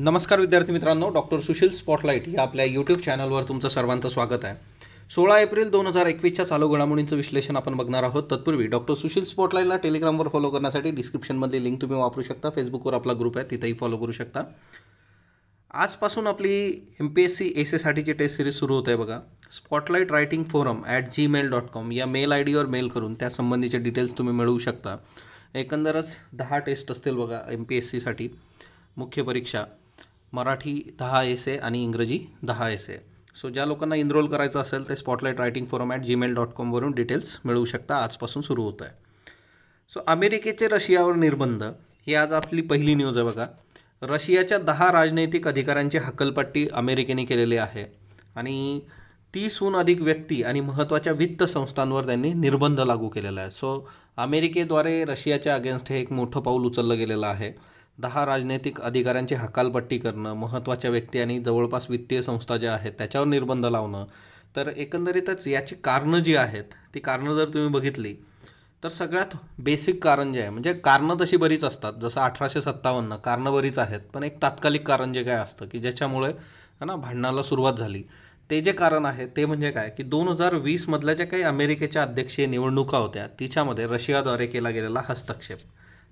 नमस्कार विद्यार्थी मित्रांनो, डॉक्टर सुशील स्पॉटलाईट या आपल्या यूट्यूब चॅनलवर तुमचं सर्वांचं स्वागत आहे. 16 एप्रिल 2021च्या चालू घडामोडींचं विश्लेषण आपण बघणार आहोत. तत्पूर्वी डॉक्टर सुशील स्पॉटलाईटला टेलिग्रामवर फॉलो करण्यासाठी डिस्क्रिप्शनमधली लिंक तुम्ही वापरू शकता. फेसबुकवर आपला ग्रुप आहे, तिथेही फॉलो करू शकता. आजपासून आपली MPSC एसएसाठीची टेस्ट सिरीज सुरू होत आहे बघा. spotlightwritingforum@gmail.com या मेल आय डीवर मेल करून त्यासंबंधीचे डिटेल्स तुम्ही मिळवू शकता. एकंदरच 10 टेस्ट असतील बघा MPSCसाठी. मुख्य परीक्षा मराठी 10 एसे आणि इंग्रजी 10 एसे. सो ज्या लोकांना इनरोल करायचं असेल ते spotlightwritingforum@gmail.com वरून डिटेल्स मिळवू शकता. आजपासून सुरू होत आहे. सो अमेरिकेचे रशियावर निर्बंध ही आज आपली पहिली न्यूज आहे बघा. रशियाच्या 10 राजनैतिक अधिकाऱ्यांची हकलपट्टी अमेरिकेने केलेली आहे आणि 30हून अधिक व्यक्ती आणि महत्त्वाच्या वित्त संस्थांवर त्यांनी निर्बंध लागू केलेला आहे. सो अमेरिकेद्वारे रशियाच्या अगेन्स्ट हे एक मोठं पाऊल उचललं गेलेलं आहे. 10 राजनैतिक अधिकाऱ्यांची हकालपट्टी करणं, महत्त्वाच्या व्यक्ती आणि जवळपास वित्तीय संस्था ज्या आहेत त्याच्यावर निर्बंध लावणं. तर एकंदरीतच याची कारणं जी आहेत ती कारणं जर तुम्ही बघितली तर सगळ्यात बेसिक कारण जे आहे, म्हणजे कारणं तशी बरीच असतात. जसं 1857 कारणं बरीच आहेत, पण एक तात्कालिक कारण जे काय असतं की ज्याच्यामुळे भांडणाला सुरुवात झाली, ते जे कारण आहे ते म्हणजे काय की 2020 मधल्या ज्या काही अमेरिकेच्या अध्यक्षीय निवडणुका होत्या तिच्यामध्ये रशियाद्वारे केला गेलेला हस्तक्षेप.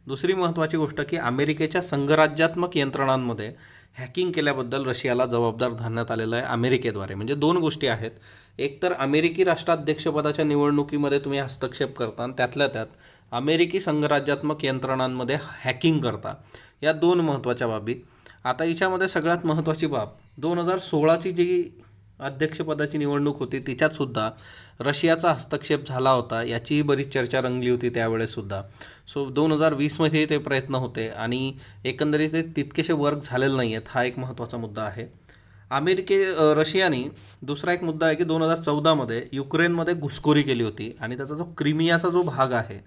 दुसरी महत्त्वाची गोष्ट की अमेरिकेच्या संघराज्यात्मक यंत्रणांमध्ये हॅकिंग केल्याबद्दल रशियाला जबाबदार धरण्यात आलेलं आहे अमेरिकेद्वारे. म्हणजे दोन गोष्टी आहेत. एक तर अमेरिकी राष्ट्राध्यक्षपदाच्या निवडणुकीमध्ये तुम्ही हस्तक्षेप करता आणि त्यातल्या त्यात अमेरिकी संघराज्यात्मक यंत्रणांमध्ये हॅकिंग करता. या दोन महत्त्वाच्या बाबी. आता याच्यामध्ये सगळ्यात महत्त्वाची बाब 2016ची जी अध्यक्षपदाची निवडणूक होती तिच्यातसुद्धा रशियाचा हस्तक्षेप झाला होता. याचीही बरीच चर्चा रंगली होती त्यावेळेससुद्धा. सो 2020मध्ये ते प्रयत्न होते आणि एकंदरीत ते तितकेसे वर्क झालेले नाही आहेत. हा एक महत्त्वाचा मुद्दा आहे. रशियाने दुसरा एक मुद्दा आहे की 2014मध्ये युक्रेनमध्ये घुसखोरी केली होती आणि त्याचा जो क्रिमियाचा जो भाग आहे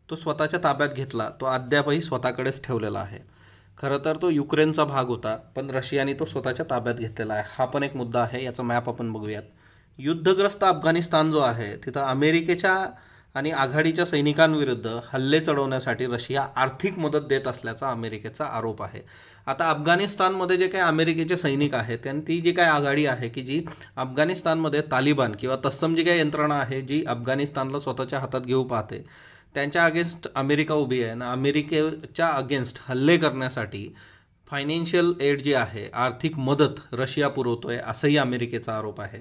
तो स्वतःच्या ताब्यात घेतला. तो अद्यापही स्वतःकडेच ठेवलेला आहे. खरं तर तो युक्रेनचा भाग होता, पण रशियाने तो स्वतःच्या ताब्यात घेतलेला आहे. हा पण एक मुद्दा आहे. याचा मॅप आपण बघूयात. युद्धग्रस्त अफगाणिस्तान जो आहे तिथं अमेरिकेच्या आणि आघाडीच्या सैनिकांविरुद्ध हल्ले चढवण्यासाठी रशिया आर्थिक मदत देत असल्याचा अमेरिकेचा आरोप आहे. आता अफगाणिस्तानमध्ये जे काही अमेरिकेचे सैनिक आहेत आणि ती जी काही आघाडी आहे की जी अफगाणिस्तानमध्ये तालिबान किंवा तत्सम जी काही यंत्रणा आहे जी अफगाणिस्तानला स्वतःच्या हातात घेऊ पाहते, त्यांच्या अगेन्स्ट अमेरिका उभी आहे आणि अमेरिकेच्या अगेन्स्ट हल्ले करण्यासाठी फायनान्शियल एड जी आहे, आर्थिक मदत रशिया पुरवतोय, असंही अमेरिकेचा आरोप आहे.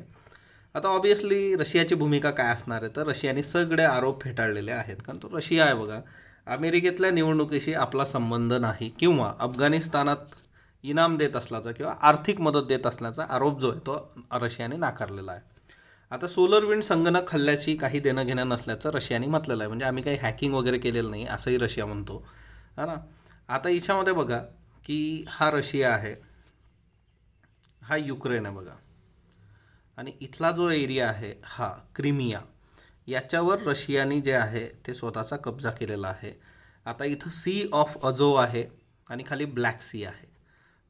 आता ऑब्वियसली रशियाची भूमिका काय असणार आहे, तर रशियाने सगळे आरोप फेटाळलेले आहेत. कारण तो रशिया आहे बघा. अमेरिकेतल्या निवडणुकीशी आपला संबंध नाही किंवा अफगाणिस्तानात इनाम देत असल्याचा किंवा आर्थिक मदत देत असल्याचा आरोप जो आहे तो रशियाने नाकारलेला आहे. आता सोलर विंड संगणक हल्ल्याची काही देणं घेणं नसल्याचं रशियाने म्हटलेलं आहे. म्हणजे आम्ही काही हॅकिंग वगैरे केलेलं नाही असंही रशिया म्हणतो, है ना. आता याच्यामध्ये बघा की हा रशिया आहे, हा युक्रेन आहे बघा, आणि इथला जो एरिया आहे हा क्रिमिया, याच्यावर रशियाने जे आहे ते स्वतःचा कब्जा केलेला आहे. आता इथं सी ऑफ अझोव आहे आणि खाली ब्लॅक सी आहे.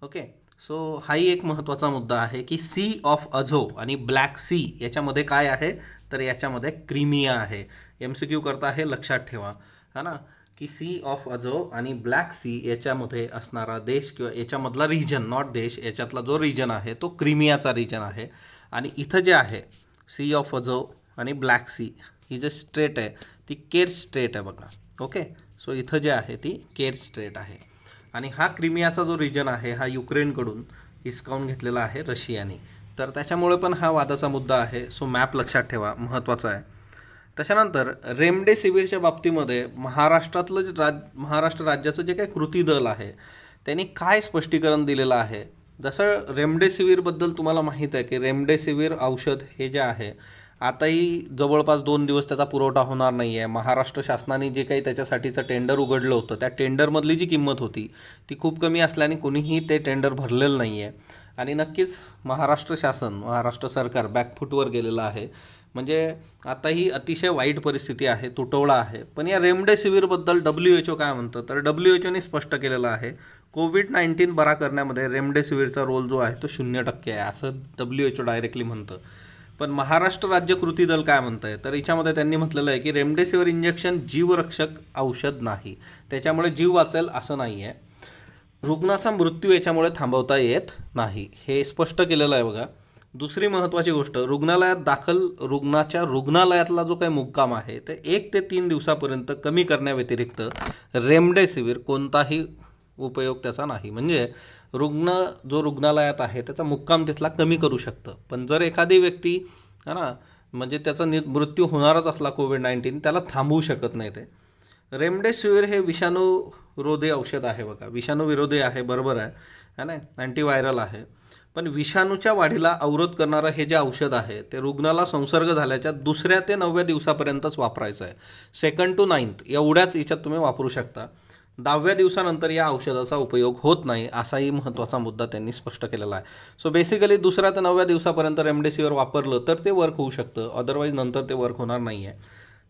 ओके. सो हाही एक महत्त्वाचा मुद्दा आहे की सी ऑफ अझोव आणि ब्लॅक सी याच्यामध्ये काय आहे, तर याच्यामध्ये क्रिमिया आहे. MCQ करता हे लक्षात ठेवा, है ना, की सी ऑफ अझोव आणि ब्लॅक सी याच्यामध्ये असणारा देश किंवा याच्यामधला रिजन, नॉट देश, याच्यातला जो रिजन आहे तो क्रिमियाचा रिजन आहे. आणि इथं जे आहे सी ऑफ अझोव आणि ब्लॅक सी ही जे स्ट्रेट आहे ती केर्च स्ट्रेट आहे बघा. ओके. सो इथं जे आहे ती केर्च स्ट्रेट आहे आणि हा क्रिमियाचा जो रिजन आहे हा युक्रेनकडून हिसकावून घेतलेला आहे रशियाने. तर त्याच्यामुळे पण हा वादाचा मुद्दा आहे. सो मॅप लक्षात ठेवा, महत्त्वाचा आहे. त्याच्यानंतर रेमडेसिवीरच्या बाबतीमध्ये महाराष्ट्र राज्याचं जे काही कृती दल आहे त्यांनी काय स्पष्टीकरण दिलेलं आहे. जसं रेमडेसिवीरबद्दल तुम्हाला माहीत आहे की रेमडेसिवीर औषध हे जे आहे आताही जवळपास 2 दिवस त्याचा पुरवठा होणार नाही आहे. महाराष्ट्र शासनाने जे काही त्याच्यासाठीचं टेंडर उघडलं होतं त्या टेंडरमधली जी किंमत होती ती खूप कमी असल्याने कोणीही ते टेंडर भरलेलं नाही आहे आणि नक्कीच महाराष्ट्र सरकार बॅकफूटवर गेलेलं आहे. म्हणजे आता ही अतिशय वाईट परिस्थिती आहे, तुटवडा आहे. पण या रेमडेसिवीरबद्दल WHO काय म्हणतं, तर WHOने स्पष्ट केलेलं आहे कोविड-19 बरा करण्यामध्ये रेमडेसिवीरचा रोल जो आहे तो 0% आहे असं WHO डायरेक्टली म्हणतं. पण महाराष्ट्र राज्य कृती दल काय म्हणतं आहे, तर याच्यामध्ये त्यांनी म्हटलेलं आहे की रेमडेसिवीर इंजेक्शन जीवरक्षक औषध नाही, त्याच्यामुळे जीव वाचेल असं नाही आहे. रुग्णाचा मृत्यू याच्यामुळे थांबवता येत नाही, हे स्पष्ट केलेलं आहे बघा. दुसरी महत्त्वाची गोष्ट, रुग्णाच्या रुग्णालयातला जो काही मुक्काम आहे ते 1 ते 3 दिवसापर्यंत कमी करण्याव्यतिरिक्त रेमडेसिवीर कोणताही उपयोग त्याचा नाही. म्हणजे जो रुग्णालयात आहे त्याचा मुक्काम तिथला कमी करू शकतं. पण जर एखादी व्यक्ती है ना, म्हणजे त्याचा मृत्यू होणारच असला कोविड-19, त्याला थांबवू शकत नाही ते. रेमडेसिवीर हे विषाणूरोधी औषध आहे बघा, विषाणूविरोधी आहे, बरोबर आहे है ना, अँटीव्हायरल आहे. पण विषाणूच्या वाढीला अवरोध करणारं हे जे औषध आहे ते रुग्णाला संसर्ग झाल्याच्या 2ऱ्या ते 9व्या दिवसापर्यंतच वापरायचं आहे. 2nd to 9th एवढ्याच याच्यात तुम्ही वापरू शकता. 10व्या दिवसानंतर या औषधाचा उपयोग होत नाही, असाही महत्त्वाचा मुद्दा त्यांनी स्पष्ट केलेला आहे. सो बेसिकली 2ऱ्या ते 9व्या दिवसापर्यंत रेमडेसिवीर वापरलं तर ते वर्क होऊ शकतं, अदरवाईज नंतर ते वर्क होणार नाही आहे.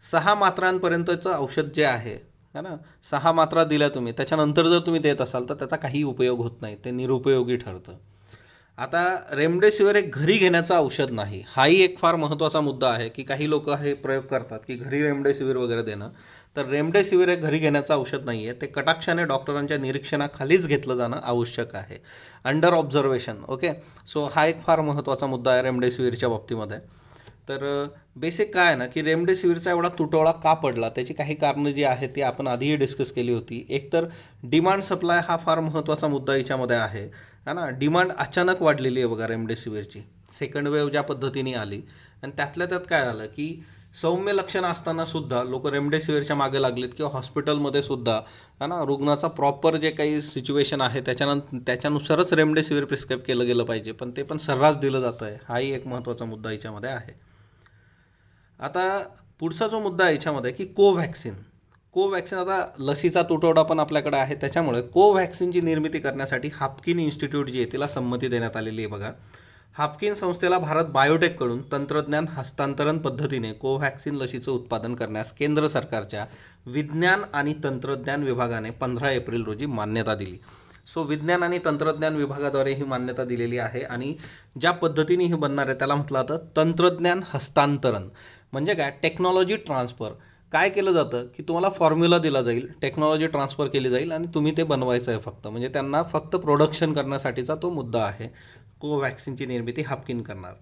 6 मात्रांपर्यंतचं औषध जे आहे ना, 6 मात्रा दिल्या तुम्ही, त्याच्यानंतर जर तुम्ही देत असाल तर त्याचा काही उपयोग होत नाही, ते निरुपयोगी ठरतं. आता रेमडेसिवीर एक घरी घेण्याचं औषध नाही, हाही एक फार महत्त्वाचा मुद्दा आहे की काही लोक हे प्रयोग करतात की घरी रेमडेसिवीर वगैरे देणं. तर रेमडेसिवीर एक घरी घेण्याचं औषध नाही आहे, ते कटाक्षाने डॉक्टरांच्या निरीक्षणाखालीच घेतलं जाणं आवश्यक आहे, अंडर ऑब्झर्वेशन. ओके, सो हा एक फार महत्त्वाचा मुद्दा आहे रेमडेसिवीरच्या बाबतीमध्ये. तर बेसिक काय आहे ना की रेमडेसिवीरचा एवढा तुटवडा का पडला, त्याची काही कारणं जी आहेत ती आपण आधीही डिस्कस केली होती. एक तर डिमांड सप्लाय हा फार महत्त्वाचा मुद्दा याच्यामध्ये आहे ना. डिमांड अचानक वाढलेली आहे बघा रेमडेसिवीरची, 2nd वेव्ह ज्या पद्धतीने आली, आणि त्यातल्या त्यात काय झालं की सौम्य लक्षणं असताना सुद्धा लोक रेमडेसिवीरच्या मागे लागलेत, किंवा हॉस्पिटलमध्ये सुद्धा है ना, रुग्णाचा प्रॉपर जे काही सिच्युएशन आहे त्याच्यानुसारच रेमडेसिवीर प्रिस्क्राईब केलं गेलं पाहिजे, पण ते पण सर्रास दिलं जातं आहे, हाही एक महत्त्वाचा मुद्दा याच्यामध्ये आहे. आता पुढचा जो मुद्दा आहे याच्यामध्ये की कोव्हॅक्सिन, आता लसीचा तुटवडा पण आपल्याकडे आहे, त्याच्यामुळे कोव्हॅक्सिनची निर्मिती करण्यासाठी हाफकिन इन्स्टिट्यूट जी आहे तिला संमती देण्यात आलेली आहे बघा. हाफकिन संस्थेला भारत बायोटेककडून तंत्रज्ञान हस्तांतरण पद्धतीने कोव्हॅक्सिन लसीचं उत्पादन करण्यास केंद्र सरकारच्या विज्ञान आणि तंत्रज्ञान विभागाने 15 एप्रिल रोजी मान्यता दिली. सो विज्ञान आणि तंत्रज्ञान विभागाद्वारे ही मान्यता दिलेली आहे, आणि ज्या पद्धतीने ही बनणार आहे त्याला म्हटलं जातं तंत्रज्ञान हस्तांतरण. म्हणजे काय, टेक्नॉलॉजी ट्रान्सफर. काय केलं जातं की तुम्हाला फॉर्म्युला दिला जाईल, टेक्नॉलॉजी ट्रान्सफर केली जाईल, आणि तुम्ही ते बनवायचं आहे फक्त, म्हणजे त्यांना फक्त प्रोडक्शन करण्यासाठीचा तो मुद्दा आहे. कोव्हॅक्सिनची निर्मिती हाफकिन करणार.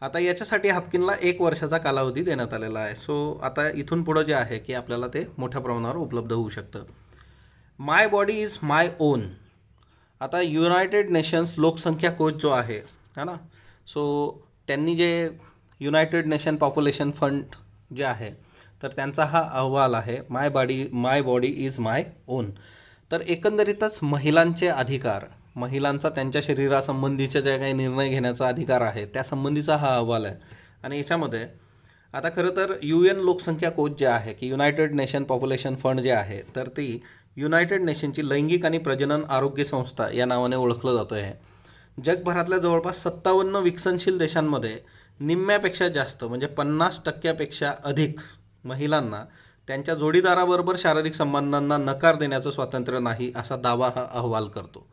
आता याच्यासाठी हाफकिनला 1 वर्षाचा कालावधी देण्यात आलेला आहे. सो आता इथून पुढं जे आहे की आपल्याला ते मोठ्या प्रमाणावर उपलब्ध होऊ शकतं. माय बॉडी इज माय ओन. आता युनायटेड नेशन्स लोकसंख्या कोश जो आहे ना, सो त्यांनी जे युनायटेड नेशन पॉप्युलेशन फंड जे आहे तर त्यांचा हा अहवाल आहे, माय बॉडी इज माय ओन. तर एकंदरीतच महिलांचे अधिकार, महिलांचा त्यांच्या शरीरासंबंधीचे जे काही निर्णय घेण्याचा अधिकार आहे त्यासंबंधीचा हा अहवाल आहे. आणि याच्यामध्ये आता खरं तर UN लोकसंख्या कोश जे आहे की युनायटेड नेशन पॉप्युलेशन फंड जे आहे, तर ती युनायटेड नेशनची लैंगिक आणि प्रजनन आरोग्य संस्था या नावाने ओळखलं जातं आहे. जगभरातल्या जवळपास 57 विकसनशील देशांमध्ये निम्म्यापेक्षा जास्त, म्हणजे 50% अधिक महिलांना त्यांच्या जोडीदाराबरोबर शारीरिक संबंधांना नकार देण्याचं स्वातंत्र्य नाही, असा दावा हा अहवाल करतो.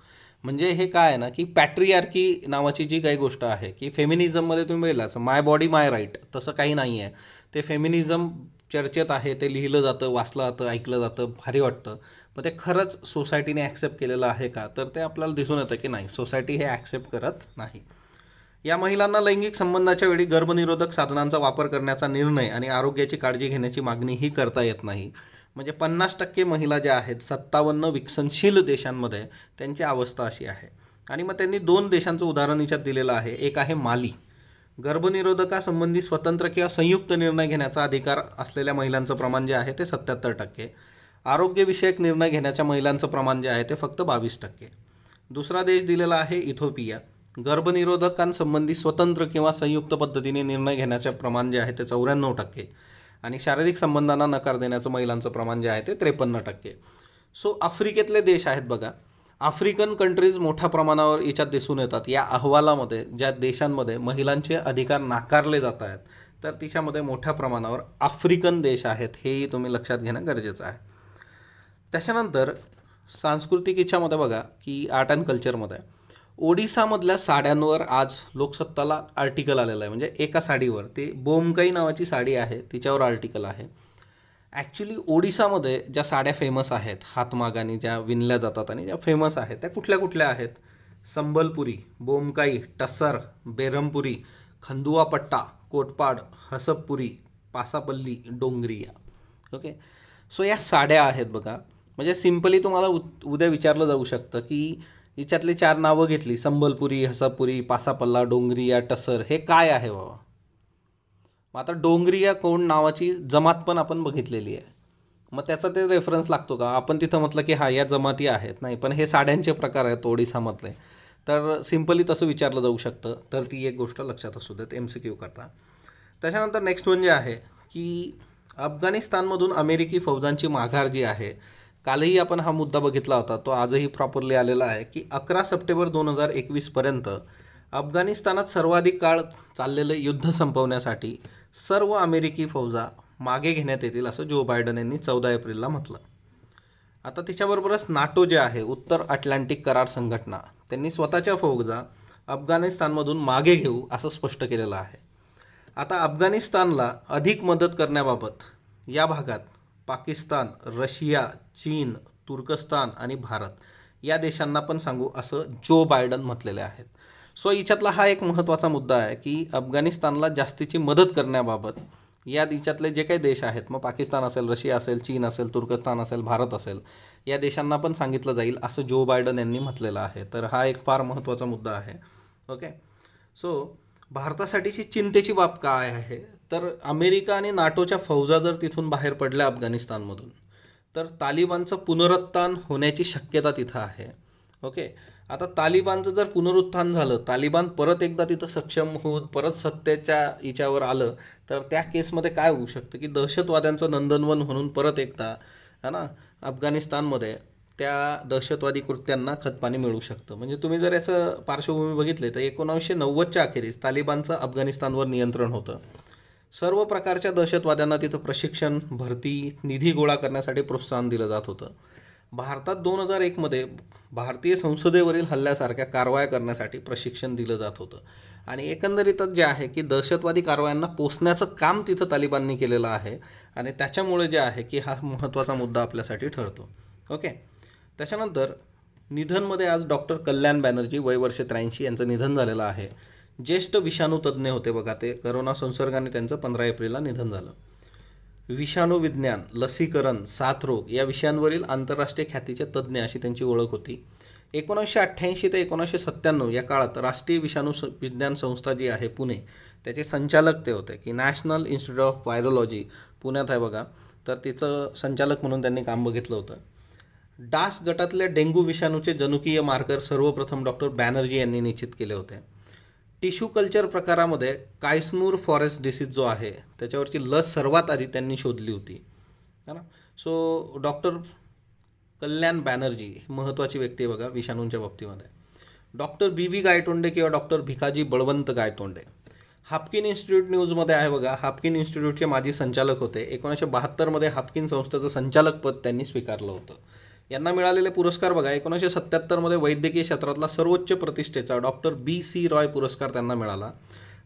म्हणजे हे काय आहे ना की पॅट्रियार्की नावाची जी काही गोष्ट आहे की फेमिनिझममध्ये तुम्ही बघितलाच माय बॉडी माय राईट, तसं काही नाही आहे. ते फेमिनिझम चर्चेत आहे, ते लिहिलं जातं, वाचलं जातं, ऐकलं जातं, भारी वाटतं, पण ते खरंच सोसायटीने ॲक्सेप्ट केलेलं आहे का, तर ते आपल्याला दिसून येतं की नाही, सोसायटी हे ॲक्सेप्ट करत नाही. या महिलांना लैंगिक संबंधाच्या वेळी गर्भनिरोधक साधनांचा वापर करण्याचा निर्णय आणि आरोग्याची काळजी घेण्याची मागणीही करता येत नाही. म्हणजे 50% महिला ज्या आहेत 57 विकसनशील देशांमध्ये, त्यांची अवस्था अशी आहे. आणि मग त्यांनी 2 देशांचं उदाहरण याच्यात दिलेलं आहे. एक आहे माली. गर्भनिरोधकासंबंधी स्वतंत्र किंवा संयुक्त निर्णय घेण्याचा अधिकार असलेल्या महिलांचं प्रमाण जे आहे ते 77%. आरोग्यविषयक निर्णय घेण्याच्या महिलांचं प्रमाण जे आहे ते फक्त 22%. दुसरा देश दिलेला आहे इथिओपिया. गर्भनिरोधकांसंबंधी स्वतंत्र किंवा संयुक्त पद्धतीने निर्णय घेण्याचे प्रमाण जे आहे ते 94%, आणि शारीरिक संबंधांना नकार देण्याचं महिलांचं प्रमाण जे आहे ते 53%. सो आफ्रिकेतले देश आहेत बघा, आफ्रिकन कंट्रीज मोठ्या प्रमाणावर याच्यात दिसून येतात. या अहवालामध्ये ज्या देशांमध्ये महिलांचे अधिकार नाकारले जात आहेत तर तिच्यामध्ये मोठ्या प्रमाणावर आफ्रिकन देश आहेत, हेही तुम्ही लक्षात घेणं गरजेचं आहे. त्याच्यानंतर सांस्कृतिक याच्यामध्ये बघा की आर्ट अँड कल्चरमध्ये ओडिसामधल्या साड्यांवर आज लोकसत्ताला आर्टिकल आलेलं आहे. म्हणजे एका साडीवर, ती बोमकाई नावाची साडी आहे तिच्यावर आर्टिकल आहे. ॲक्च्युली ओडिसामध्ये ज्या साड्या फेमस आहेत हातमागाने ज्या विणल्या जातात आणि ज्या फेमस आहेत त्या कुठल्या कुठल्या आहेत? संबलपुरी, बोमकाई, टस्सर, बेरमपुरी, खंदुआ पट्टा, कोटपाड, हसबपुरी, पासापल्ली, डोंगरिया. ओके. सो या साड्या आहेत बघा. म्हणजे सिम्पली तुम्हाला उद्या विचारलं जाऊ शकतं की हिच्यातली 4 नावं घेतली, संबलपुरी, हसबपुरी, पासापल्ला, डोंगरिया, टसर, हे काय आहे बाबा? मग आता डोंगरिया कोण नावाची जमात पण आपण बघितलेली आहे. मग त्याचा ते रेफरन्स लागतो का? आपण तिथं म्हटलं की हा या जमाती आहेत, नाही पण हे साड्यांचे प्रकार आहेत ओडिसामधले, तर सिम्पली तसं विचारलं जाऊ शकतं. तर ती एक गोष्ट लक्षात असू देत MCQ करता. त्याच्यानंतर नेक्स्ट म्हणजे आहे की अफगाणिस्तानमधून अमेरिकी फौजांची माघार जी आहे, कालही आपण हा मुद्दा बघितला होता, तो आजही प्रॉपरली आलेला आहे की 11 सप्टेंबर 2021पर्यंत अफगाणिस्तानात सर्वाधिक काळ चाललेलं युद्ध संपवण्यासाठी सर्व अमेरिकी फौजा मागे घेण्यात येतील असं जो बायडन यांनी 14 एप्रिलला म्हटलं. आता त्याच्याबरोबरच नाटो जे आहे, उत्तर अटलांटिक करार संघटना, त्यांनी स्वतःच्या फौजा अफगाणिस्तानमधून मागे घेऊ असं स्पष्ट केलेलं आहे. आता अफगाणिस्तानला अधिक मदत करण्याबाबत या भागात पाकिस्तान, रशिया, चीन, तुर्कस्तान आणि भारत या देशांना पण सांगू असं जो बायडन म्हटलेले आहेत. सो याच्यातला हा एक महत्त्वाचा मुद्दा आहे की अफगाणिस्तानला जास्तीची मदत करण्याबाबत या देशातले जे काही देश आहेत, मग पाकिस्तान असेल, रशिया असेल, चीन असेल, तुर्कस्तान असेल, भारत असेल, या देशांना पण सांगितलं जाईल असं जो बायडन यांनी म्हटलेलं आहे. तर हा एक फार महत्त्वाचा मुद्दा आहे. ओके. सो भारतासाठीची चिंतेची बाब काय आहे? तर अमेरिका आणि नाटोच्या फौजा जर तिथून बाहेर पडल्या अफगाणिस्तानमधून, तर तालिबानचं पुनरुत्थान होण्याची शक्यता तिथं आहे. ओके. आता तालिबानचं जर पुनरुत्थान झालं, तालिबान परत एकदा तिथं सक्षम होऊन परत सत्तेच्या हिच्यावर आलं, तर त्या केसमध्ये काय होऊ शकतं की दहशतवाद्यांचं नंदनवन म्हणून परत एकदा है ना अफगाणिस्तानमध्ये त्या दहशतवादी कृत्यांना खतपाणी मिळू शकतं. म्हणजे तुम्ही जर याचं पार्श्वभूमी बघितले तर 1990च्या अखेरीस तालिबानचं अफगाणिस्तानवर नियंत्रण होतं. सर्व प्रकारच्या दहशतवाद्यांना तिथं प्रशिक्षण, भरती, निधी गोळा करण्यासाठी प्रोत्साहन दिलं जात होतं. भारतात 2001मध्ये भारतीय संसदेवरील हल्ल्यासारख्या कारवाया करण्यासाठी प्रशिक्षण दिलं जात होतं. आणि एकंदरीतच जे आहे की दहशतवादी कारवायांना पोचण्याचं काम तिथं तालिबाननी केलेलं आहे. आणि त्याच्यामुळे जे आहे की हा महत्त्वाचा मुद्दा आपल्यासाठी ठरतो. ओके. त्याच्यानंतर निधनमध्ये आज डॉक्टर कल्याण बॅनर्जी, वय वर्ष 83, यांचं निधन झालेलं आहे. ज्येष्ठ विषाणू तज्ज्ञ होते बघा ते. करोना संसर्गाने त्यांचं 15 एप्रिलला निधन झालं. विषाणू विज्ञान, लसीकरण, साथरोग या विषयांवरील आंतरराष्ट्रीय ख्यातीचे तज्ज्ञ अशी त्यांची ओळख होती. 1988 ते 1997 या काळात राष्ट्रीय विषाणू विज्ञान संस्था जी आहे पुणे, त्याचे संचालक ते होते की नॅशनल इन्स्टिट्यूट ऑफ व्हायरोलॉजी पुण्यात आहे बघा, तर तिचं संचालक म्हणून त्यांनी काम बघितलं होतं. डास गटातल्या डेंग्यू विषाणूचे जनुकीय मार्कर सर्वप्रथम डॉक्टर बॅनर्जी यांनी निश्चित केले होते. टिश्यू कल्चर प्रकारामध्ये कायस्नूर फॉरेस्ट डिसीज जो आहे त्याच्यावरची लस सर्वात आधी त्यांनी शोधली होती, है ना. सो डॉक्टर कल्याण बॅनर्जी महत्त्वाची व्यक्ती आहे बघा विषाणूंच्या बाबतीमध्ये. डॉक्टर BB गायतोंडे किंवा doctor Bhikaji Balwant Gaitonde, Haffkine institute न्यूजमध्ये आहे बघा, हाफकिन इन्स्टिट्यूटचे माजी संचालक होते. 1972मध्ये हाफकिन संस्थेचं संचालकपद त्यांनी स्वीकारलं होतं. यांना मिळालेले पुरस्कार बघा, 1977मध्ये वैद्यकीय क्षेत्रातला सर्वोच्च प्रतिष्ठेचा डॉक्टर BC रॉय पुरस्कार त्यांना मिळाला.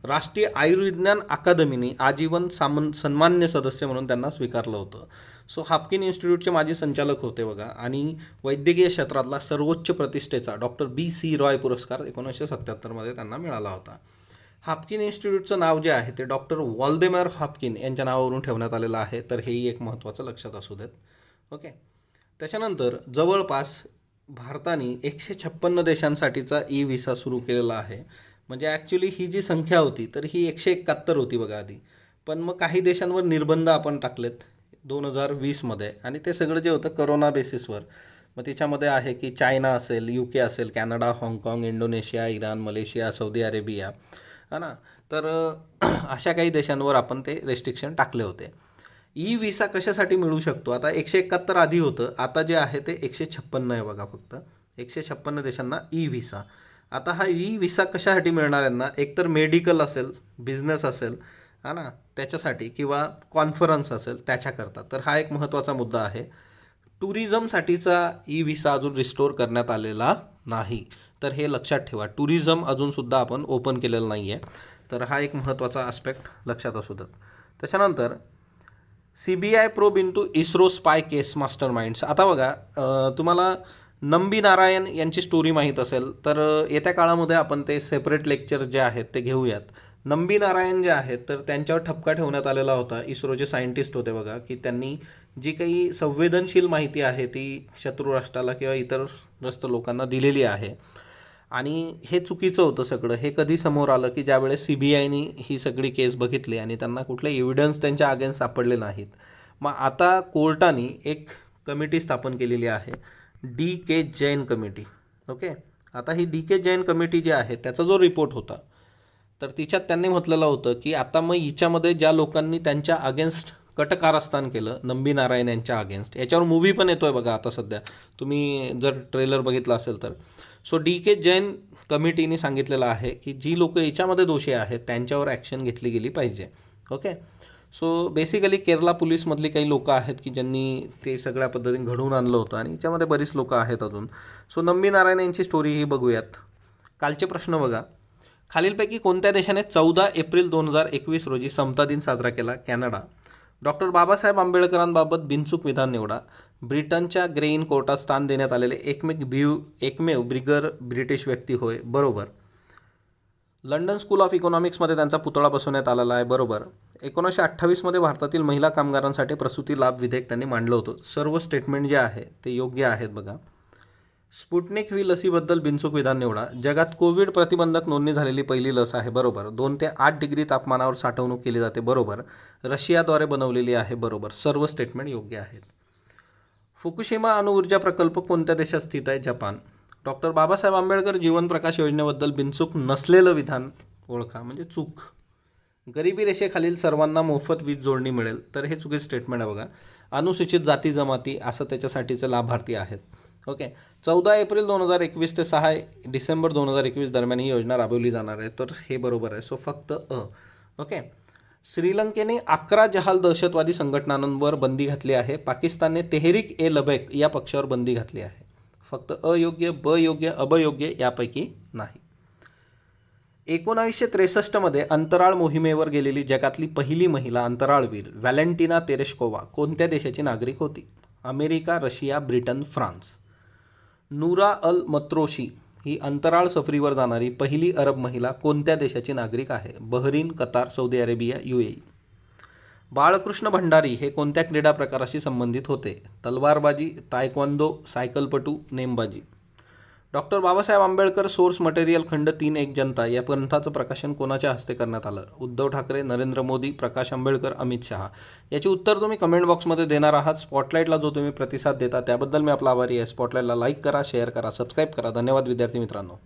राष्ट्रीय आयुर्विज्ञान अकादमीने आजीवन सन्मान्य सदस्य म्हणून त्यांना स्वीकारलं होतं. सो हाफकिन इन्स्टिट्यूटचे माजी संचालक होते बघा आणि वैद्यकीय क्षेत्रातला सर्वोच्च प्रतिष्ठेचा डॉक्टर BC रॉय पुरस्कार 1977मध्ये त्यांना मिळाला होता. हाफकिन इन्स्टिट्यूटचं नाव जे आहे ते डॉक्टर वॉल्डेमर हाफकिन यांच्या नावावरून ठेवण्यात आलेलं आहे. तर हेही एक महत्त्वाचं लक्षात असू देत. ओके. त्याच्यानंतर जवळपास भारताने 156 देशांसाठीचा ई-व्हिसा सुरू केलेला आहे. म्हणजे ॲक्च्युली ही जी संख्या होती तर ही 171 होती बघा आधी, पण मग काही देशांवर निर्बंध आपण टाकलेत 2020मध्ये आणि ते सगळं जे होतं करोना बेसिसवर. मग त्याच्यामध्ये आहे की चायना असेल, UK असेल, कॅनडा, हाँगकाँग, Indonesia, Iran, Malaysia, Saudi Arabia, है ना. तर अशा काही देशांवर आपण ते रेस्ट्रिक्शन टाकले होते. ई-व्हिसा कशासाठी मिळू शकतो? आता 171 आधी होतं, आता जे आहे ते 156 आहे बघा. फक्त 156 देशांना ई-व्हिसा. आता हा ई-व्हिसा कशासाठी मिळणार यांना? एकतर मेडिकल असेल, बिझनेस असेल, हा ना, त्याच्यासाठी, किंवा कॉन्फरन्स असेल त्याच्याकरता. तर हा एक महत्त्वाचा मुद्दा आहे. टुरिझमसाठीचा ई-व्हिसा अजून रिस्टोर करण्यात आलेला नाही. तर हे लक्षात ठेवा, टुरिझम अजूनसुद्धा आपण ओपन केलेलं नाही आहे. तर हा एक महत्त्वाचा आस्पेक्ट लक्षात असू द्यात. त्याच्यानंतर CBI probe into ISRO spy case master minds. आता बघा, तुम्हाला नंबी नारायण यांची स्टोरी माहीत असेल तर येत्या काळामध्ये आपण ते सेपरेट लेक्चर जे आहेत ते घेऊयात. नंबी नारायण जे आहेत तर त्यांच्यावर ठपका ठेवण्यात आलेला होता. इस्रोचे सायंटिस्ट होते बघा, की त्यांनी जी काही संवेदनशील माहिती आहे ती शत्रू राष्ट्राला किंवा इतर ग्रस्त लोकांना दिलेली आहे आणि हे चुकीचं होतं सगळं. हे कधी समोर आलं की ज्यावेळेस CBIनी ही सगळी केस बघितली आणि त्यांना कुठले एव्हिडन्स त्यांच्या अगेन्स्ट सापडले नाहीत. मग आता कोर्टाने एक कमिटी स्थापन केलेली आहे, DK जैन कमिटी. ओके. आता ही DK जैन कमिटी जी आहे त्याचा जो रिपोर्ट होता तर तिच्यात त्यांनी म्हटलेलं होतं की आता मग हिच्यामध्ये ज्या लोकांनी त्यांच्या अगेन्स्ट कटकारस्थान केलं नंबी नारायण यांच्या अगेन्स्ट, याच्यावर मूव्ही पण येतोय बघा आता सध्या, तुम्ही जर ट्रेलर बघितला असेल तर. सो DK जैन कमिटीने सांगितलेलं आहे की जी लोक याच्यामध्ये दोषी आहेत त्यांच्यावर ॲक्शन घेतली गेली पाहिजे. ओके. सो बेसिकली केरला पोलीसमधली काही लोकं आहेत की ज्यांनी ते सगळ्या पद्धतीने घडवून आणलं होतं आणि याच्यामध्ये बरीच लोकं आहेत अजून. सो नंबी नारायण यांची स्टोरी ही बघूयात. कालचे प्रश्न बघा. खालीलपैकी कोणत्या देशाने 14 एप्रिल 2021 रोजी समता दिन साजरा केला? कॅनडा. डॉक्टर बाबासाहेब आंबेडकरांबाबत बिनचूक विधान निवडा. ब्रिटनच्या ग्रेइन कोर्टात स्थान देण्यात आलेले एकमेव ब्रिगर ब्रिटिश व्यक्ती होय. बरोबर. लंडन स्कूल ऑफ इकॉनॉमिक्समध्ये त्यांचा पुतळा बसवण्यात आलेला आहे. बरोबर. 1928मध्ये भारतातील महिला कामगारांसाठी प्रसूती लाभ विधेयक त्यांनी मांडलं होतं. सर्व स्टेटमेंट जे आहे ते योग्य आहेत बघा. स्पुटनिक व्ही लसीबद्दल बिनचूक विधान निवडा. जगात कोविड प्रतिबंधक नोंदणी झालेली पहिली लस आहे. बरोबर. 2 ते 8 डिग्री तापमानावर साठवणूक केली जाते. बरोबर. रशियाद्वारे बनवलेली आहे. बरोबर. सर्व स्टेटमेंट योग्य आहेत. फुकुशिमा अणुऊर्जा प्रकल्प कोणत्या देशात स्थित आहे? जपान. डॉक्टर बाबासाहेब आंबेडकर जीवनप्रकाश योजनेबद्दल बिनचूक नसलेलं विधान ओळखा, म्हणजे चूक. गरिबी रेषेखालील सर्वांना मोफत वीज जोडणी मिळेल, तर हे चुकीचं स्टेटमेंट आहे बघा. अनुसूचित जाती जमाती असं त्याच्यासाठीचे लाभार्थी आहेत. ओके. 14 एप्रिल 2021 ते 6 डिसेंबर 2021 दरम्यान ही योजना राबवली जाणार आहे, तर हे बरोबर आहे. सो फक्त अ. ओके. श्रीलंकेने 11 जहाल दहशतवादी संघटनांवर बंदी घातली आहे. पाकिस्तानने तेहरीक ए लबैक या पक्षावर बंदी घातली आहे. फक्त अयोग्य, ब योग्य, अबयोग्य यापैकी नाही. 1963मध्ये अंतराळ मोहिमेवर गेलेली जगातली पहिली महिला अंतराळवीर व्हॅलेंटिना तेरेश्कोवा कोणत्या देशाची नागरिक होती? America, Russia, Britain, France. नूरा अल मत्रोशी ही अंतराळ सफरीवर जाणारी पहिली अरब महिला कोणत्या देशाची नागरिक आहे? Bahrain, Qatar, Saudi Arabia, UAE. Balkrishna Bhandari हे कोणत्या क्रीडा प्रकाराशी संबंधित होते? तलवारबाजी, तायक्वांदो, सायकलपटू, नेमबाजी. Doctor Babasaheb Ambedkar source material खंड 3 एक जनता या ग्रंथाचं प्रकाशन कोणाच्या हस्ते करण्यात आलं? उद्धव ठाकरे, नरेंद्र मोदी, प्रकाश आंबेडकर, अमित शहा. याची उत्तर तुम्ही कमेंट बॉक्समध्ये देणार आहात. स्पॉटलाईटला जो तुम्ही प्रतिसाद देता त्याबद्दल मी आपला आभारी आहे. स्पॉटलाईटला लाईक करा, शेअर करा, सबस्क्राईब करा. धन्यवाद विद्यार्थी मित्रांनो.